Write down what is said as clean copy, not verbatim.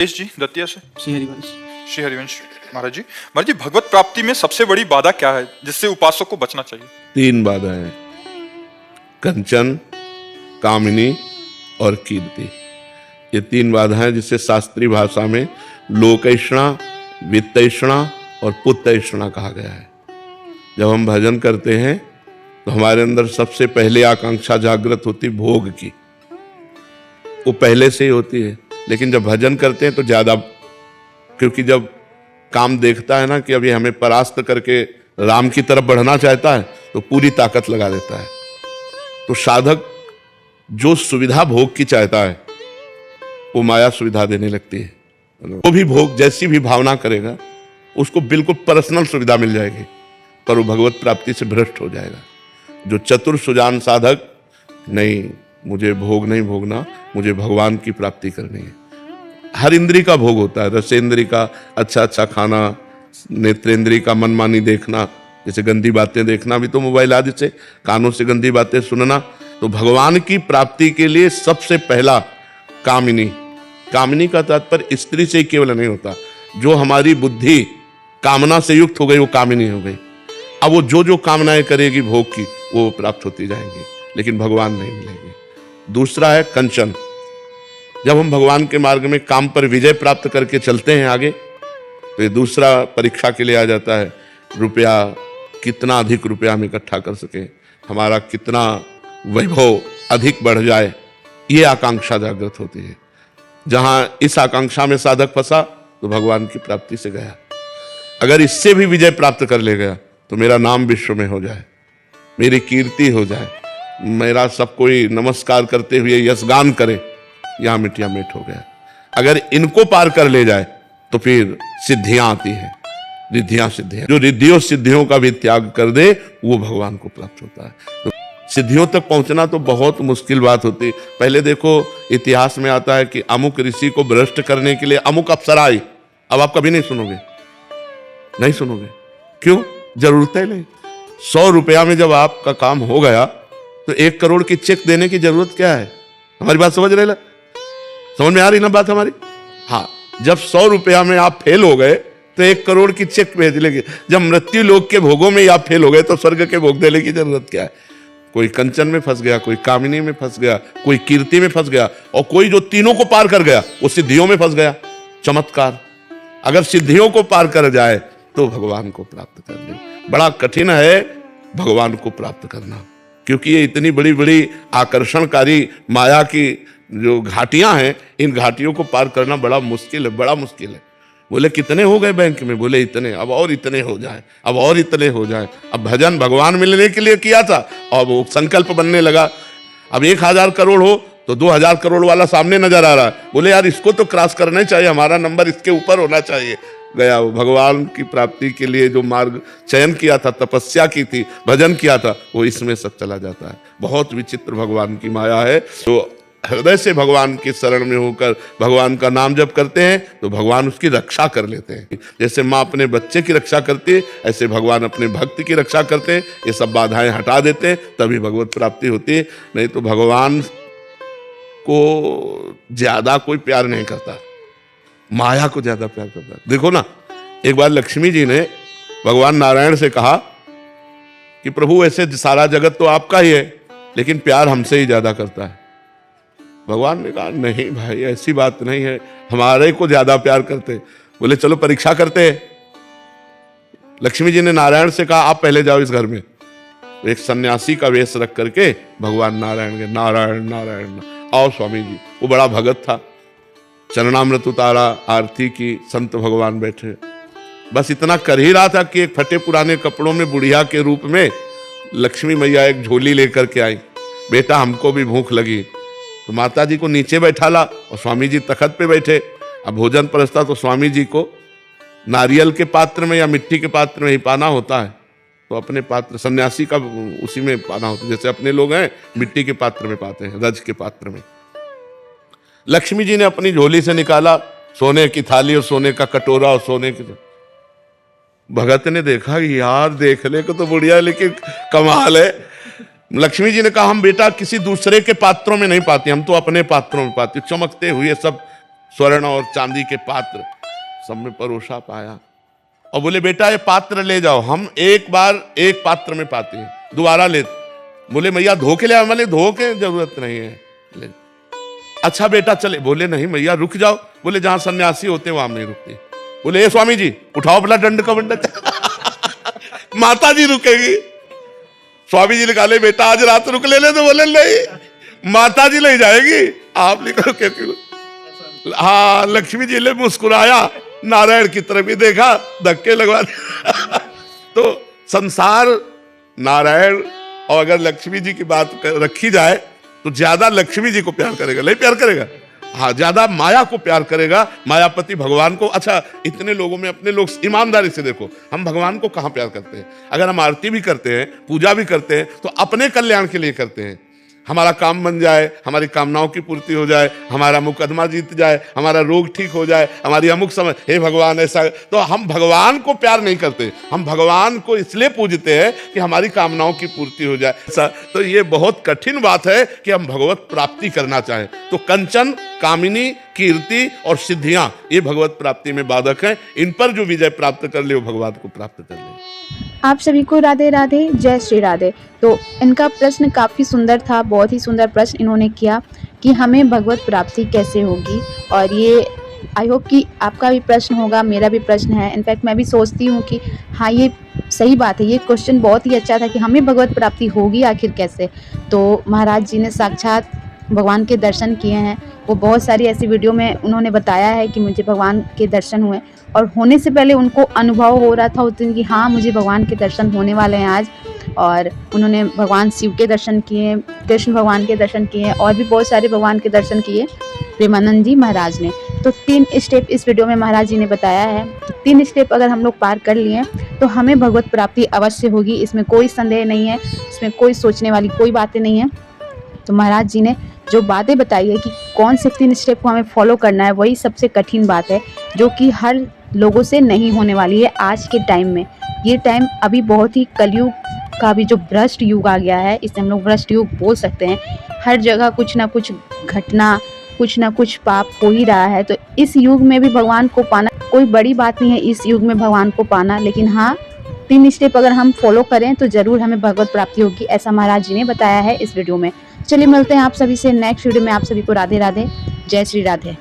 जी दतिया से श्री हरिवंश। श्री हरिवंश महाराज जी भगवत प्राप्ति में सबसे बड़ी बाधा क्या है जिससे उपासक को बचना चाहिए? 3 बाधाएं, कंचन, कामिनी और कीर्ति। ये 3 बाधाएं जिसे शास्त्रीय भाषा में लोकैषणा, वित्तैषणा और पुत्रैषणा कहा गया है। जब हम भजन करते हैं तो हमारे अंदर सबसे पहले आकांक्षा जागृत होती भोग की, वो पहले से ही होती है। लेकिन जब भजन करते हैं तो ज्यादा, क्योंकि जब काम देखता है ना कि अभी हमें परास्त करके राम की तरफ बढ़ना चाहता है तो पूरी ताकत लगा देता है। तो साधक जो सुविधा भोग की चाहता है वो माया सुविधा देने लगती है। वो भी भोग जैसी भी भावना करेगा उसको बिल्कुल पर्सनल सुविधा मिल जाएगी, पर वो भगवत प्राप्ति से भ्रष्ट हो जाएगा। जो चतुर सुजान साधक, नहीं मुझे भोग नहीं भोगना, मुझे भगवान की प्राप्ति करनी है। हर इंद्री का भोग होता है, रसेंद्री का अच्छा अच्छा खाना, नेत्रेंद्री का मनमानी देखना, जैसे गंदी बातें देखना भी तो मोबाइल आदि से, कानों से गंदी बातें सुनना। तो भगवान की प्राप्ति के लिए सबसे पहला कामिनी। कामिनी का तात्पर्य स्त्री से ही केवल नहीं होता, जो हमारी बुद्धि कामना से युक्त हो गई वो कामिनी हो गई। अब वो जो जो कामनाएं करेगी भोग की वो प्राप्त होती जाएंगी, लेकिन भगवान नहीं मिलेंगे। दूसरा है कंचन। जब हम भगवान के मार्ग में काम पर विजय प्राप्त करके चलते हैं आगे, तो ये दूसरा परीक्षा के लिए आ जाता है। रुपया, कितना अधिक रुपया हम इकट्ठा कर सके, हमारा कितना वैभव अधिक बढ़ जाए, ये आकांक्षा जागृत होती है। जहां इस आकांक्षा में साधक फंसा तो भगवान की प्राप्ति से गया। अगर इससे भी विजय प्राप्त कर ले गया तो मेरा नाम विश्व में हो जाए, मेरी कीर्ति हो जाए, मेरा सब कोई नमस्कार करते हुए यशगान करे, यहां मिटिया मिट हो गया। अगर इनको पार कर ले जाए तो फिर सिद्धियां आती हैं, रिद्धियां सिद्धियां। जो रिद्धियों सिद्धियों का भी त्याग कर दे वो भगवान को प्राप्त होता है। तो सिद्धियों तक पहुंचना तो बहुत मुश्किल बात होती है। पहले देखो इतिहास में आता है कि अमुक ऋषि को भ्रष्ट करने के लिए अमुक अप्सरा आई। अब आप कभी नहीं सुनोगे, नहीं सुनोगे। क्यों? जरूरत है नहीं। 100 रुपया में जब आपका काम हो गया तो 1 करोड़ की चेक देने की जरूरत क्या है? हमारी बात समझ रहे? समझ में आ रही ना बात हमारी? हाँ, जब 100 रुपया में आप फेल हो गए तो 1 करोड़ की चेक भेज लेंगे। जब मृत्यु लोक के भोगों में आप फेल हो गए तो स्वर्ग के भोग देने की जरूरत क्या है? कोई कंचन में फंस गया, कोई कामिनी में फंस गया, कोई कीर्ति में फंस गया, और कोई जो तीनों को पार कर गया वो सिद्धियों में फंस गया। चमत्कार! अगर सिद्धियों को पार कर जाए तो भगवान को प्राप्त कर ले। बड़ा कठिन है भगवान को प्राप्त करना, क्योंकि ये इतनी बड़ी बड़ी आकर्षणकारी माया की जो घाटियां हैं, इन घाटियों को पार करना बड़ा मुश्किल है, बड़ा मुश्किल है। बोले कितने हो गए बैंक में? बोले इतने, अब और इतने हो जाए, अब और इतने हो जाए। अब भजन भगवान मिलने के लिए किया था और वो संकल्प बनने लगा। अब 1000 करोड़ हो तो 2000 करोड़ वाला सामने नजर आ रहा है। बोले यार इसको तो क्रॉस करना चाहिए, हमारा नंबर इसके ऊपर होना चाहिए। गया वो भगवान की प्राप्ति के लिए जो मार्ग चयन किया था, तपस्या की थी, भजन किया था, वो इसमें सब चला जाता है। बहुत विचित्र भगवान की माया है। तो हृदय से भगवान की शरण में होकर भगवान का नाम जप करते हैं तो भगवान उसकी रक्षा कर लेते हैं। जैसे माँ अपने बच्चे की रक्षा करती है, ऐसे भगवान अपने भक्त की रक्षा करते हैं। ये सब बाधाएं हटा देते हैं, तभी भगवत प्राप्ति होती है। नहीं तो भगवान को ज्यादा कोई प्यार नहीं करता, माया को ज्यादा प्यार करता है। देखो ना, एक बार लक्ष्मी जी ने भगवान नारायण से कहा कि प्रभु ऐसे सारा जगत तो आपका ही है, लेकिन प्यार हमसे ही ज्यादा करता है। भगवान ने कहा नहीं भाई, ऐसी बात नहीं है, हमारे को ज्यादा प्यार करते। बोले चलो परीक्षा करते हैं। लक्ष्मी जी ने नारायण से कहा आप पहले जाओ इस घर में। एक सन्यासी का वेश रख करके भगवान नारायण के नारायण नारायण आओ स्वामी जी। वो बड़ा भगत था, चरणामृत उतारा, आरती की, संत भगवान बैठे। बस इतना कर ही रहा था कि एक फटे पुराने कपड़ों में बुढ़िया के रूप में लक्ष्मी मैया एक झोली लेकर के आई। बेटा हमको भी भूख लगी। तो माता जी को नीचे बैठाला और स्वामी जी तखत पे बैठे। अब भोजन परसता तो स्वामी जी को नारियल के पात्र में या मिट्टी के पात्र में ही पाना होता है। तो अपने पात्र, सन्यासी का उसी में पाना होता है, जैसे अपने लोग हैं मिट्टी के पात्र में पाते हैं, रज के पात्र में। लक्ष्मी जी ने अपनी झोली से निकाला सोने की थाली और सोने का कटोरा और सोने की। भगत ने देखा यार देखने को तो बुढ़िया, लेकिन कमाल है। लक्ष्मी जी ने कहा हम बेटा किसी दूसरे के पात्रों में नहीं पाते, हम तो अपने पात्रों में पाते। चमकते हुए सब स्वर्ण और चांदी के पात्र सब में परोसा पाया और बोले बेटा ये पात्र ले जाओ, हम एक बार एक पात्र में पाते हैं, दोबारा ले। बोले मैया धो के ले आओ। बोले धो के जरूरत नहीं है, ले। अच्छा बेटा चले। बोले नहीं मैया रुक जाओ। बोले जहां सन्यासी होते हैं वहां नहीं रुकते। बोले ए स्वामी जी उठाओ अपना दंड का बंडल। माता जी रुकेगी। स्वामी जी निकाले बेटा आज रात रुक ले तो बोले नहीं माता जी ले जाएगी, आप निकल के। हाँ लक्ष्मी जी ने मुस्कुराया, नारायण की तरफ ही देखा, धक्के लगवा दिया। तो संसार नारायण और अगर लक्ष्मी जी की बात रखी जाए तो ज्यादा लक्ष्मी जी को प्यार करेगा, नहीं प्यार करेगा? हाँ ज्यादा माया को प्यार करेगा, मायापति भगवान को। अच्छा इतने लोगों में अपने लोग ईमानदारी से देखो, हम भगवान को कहाँ प्यार करते हैं? अगर हम आरती भी करते हैं, पूजा भी करते हैं तो अपने कल्याण के लिए करते हैं, हमारा काम बन जाए, हमारी कामनाओं की पूर्ति हो जाए, हमारा मुकदमा जीत जाए, हमारा रोग ठीक हो जाए, हमारी अमुक समय, हे भगवान ऐसा। तो हम भगवान को प्यार नहीं करते, हम भगवान को इसलिए पूजते हैं कि हमारी कामनाओं की पूर्ति हो जाए। ऐसा तो ये बहुत कठिन बात है कि हम भगवत प्राप्ति करना चाहें। तो कंचन, कामिनी, कीर्ति और सिद्धियां ये भगवत प्राप्ति में बाधक हैं। इन पर जो विजय प्राप्त कर ले वो भगवान को प्राप्त कर ले। आप सभी को राधे राधे, जय श्री राधे। तो इनका प्रश्न काफ़ी सुंदर था, बहुत ही सुंदर प्रश्न इन्होंने किया कि हमें भगवत प्राप्ति कैसे होगी। और ये आई होप कि आपका भी प्रश्न होगा, मेरा भी प्रश्न है। इनफैक्ट मैं भी सोचती हूँ कि हाँ ये सही बात है, ये क्वेश्चन बहुत ही अच्छा था कि हमें भगवत प्राप्ति होगी आखिर कैसे। तो महाराज जी ने साक्षात भगवान के दर्शन किए हैं। वो बहुत सारी ऐसी वीडियो में उन्होंने बताया है कि मुझे भगवान के दर्शन हुए और होने से पहले उनको अनुभव हो रहा था उस दिन कि हाँ मुझे भगवान के दर्शन होने वाले हैं आज। और उन्होंने भगवान शिव के दर्शन किए, कृष्ण भगवान के दर्शन किए और भी बहुत सारे भगवान के दर्शन किए प्रेमानंद जी महाराज ने। तो 3 स्टेप इस वीडियो में महाराज जी ने बताया है। तो 3 स्टेप अगर हम लोग पार कर लिए तो हमें भगवत प्राप्ति अवश्य होगी, इसमें कोई संदेह नहीं है, इसमें कोई सोचने वाली कोई बातें नहीं है। तो महाराज जी ने जो बातें बताई है कि कौन से 3 स्टेप को हमें फॉलो करना है, वही सबसे कठिन बात है जो कि हर लोगों से नहीं होने वाली है आज के टाइम में। ये टाइम अभी बहुत ही कलयुग का भी जो भ्रष्ट युग आ गया है, इसे हम लोग भ्रष्ट युग बोल सकते हैं। हर जगह कुछ ना कुछ घटना, कुछ ना कुछ पाप हो ही रहा है। तो इस युग में भी भगवान को पाना कोई बड़ी बात नहीं है, इस युग में भगवान को पाना। लेकिन हाँ 3 स्टेप अगर हम फॉलो करें तो ज़रूर हमें भगवत प्राप्ति होगी, ऐसा महाराज जी ने बताया है इस वीडियो में। चलिए मिलते हैं आप सभी से नेक्स्ट वीडियो में। आप सभी को राधे राधे, जय श्री राधे।